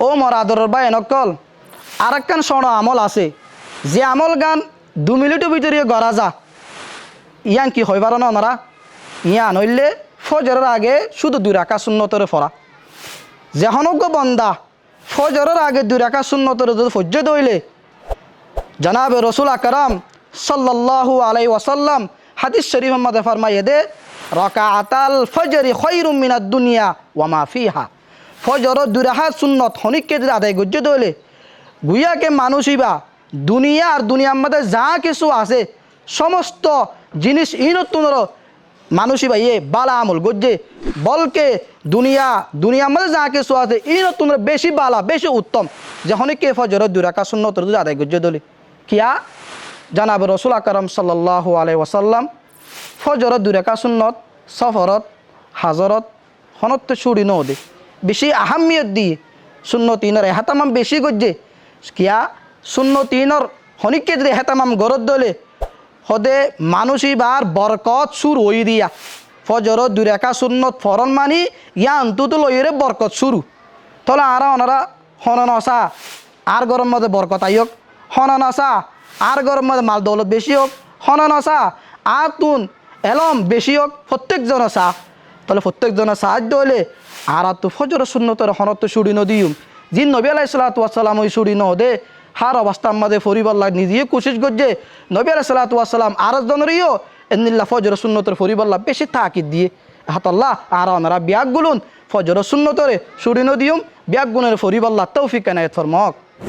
ও মর আদরের ভাই নকল আর একখান স্বর্ণ আমল আছে যে আমল গান 2 মিনিটের ভিতরে গড়া যা ইয়ান কি হইবার না ওনারা ইয়া নইলে ফজরের আগে শুধু 2 রাকাত সুন্নতরে পড়া যেহনজ্ঞ বন্দা ফজরের আগে 2 রাকাত সুন্নতরে যদি ফজ্জত হইলে জনাবে রসুল আকরাম সাল্লাল্লাহু আলাইহি ওয়াসাল্লাম হাদিস শরীফ মধ্যে ফরমাইয়ে দে রাকাতাল ফজরি খায়রুম মিনাদ দুনিয়া ওয়া মা ফিহা ফজর 2 রাকাত সুন্নত হনিককে যদি আদায় গজ্জত হইলে গুয়াকে মানুষইবা দুনিয়া আর দুনিয়ার মধ্যে যা কিছু আছে সমস্ত জিনিস ইনতুনর মানুষই ইয়ে বালা আমল গজ্জে বলকে দুনিয়ার মধ্যে যা কিছু আছে ইনতুনর বেশি বালা বেশি উত্তম যখন কে ফজর 2 রাকাত সুন্নত যদি আদায় গজ্জে দলি কিয়া জানাব রসুল আকরাম সাল্লাল্লাহু আলাইহি ওয়াসাল্লাম ফজর 2 রাকাত সুন্নত সফরত হাজরত হনত ছুড়ি নদে বেশি আহামিয়ত দিয়ে সুন্নতিনর এহাতামাম বেশি গজ্জে কিয়া সুন্নতিনর হনিককে যদি এহাতামাম গরত দলে হদে মানুষই বার বরকত সুর ওই দিয়া ফজর 2 রাকাত সুন্নত ফরন মানি ইয়া অন্তত লইরে বরকত শুরু তাহলে আরা ওনারা হনন আসা আর গরম মধ্যে বরকত আইক হনন আসা আর গরম মধ্যে মাল দৌলত বেশি হোক হনন আসা আর তুন এলম বেশি হোক প্রত্যেকজন আসা তাহলে প্রত্যেকজনের সাহায্য হলে আর তো ফজর সুন্নতের হনত সুড়ি নদিউম যিন নবী আলাইহিস সালাতু ওয়াস সালাম ওই সুড়ি নদে হার অবস্থার মধ্যে ফরিবাল্লাহ নিজে কোশিশ করছে নবী আলাইহিস সালাতু ওয়াস সালাম আর জনরিও এন্নিল্লা ফজর সুন্নতের ফরিবাল্লাহ বেশি তাকিদ দিয়ে হাতাল্লাহ আর ওনারা বিয়াক গুলুন ফজর সুন্নতরে সুড়ি নদিউম বিয়াক গুণের ফরিবাল্লাহ তৌফিক এনায়েত ফরমাক।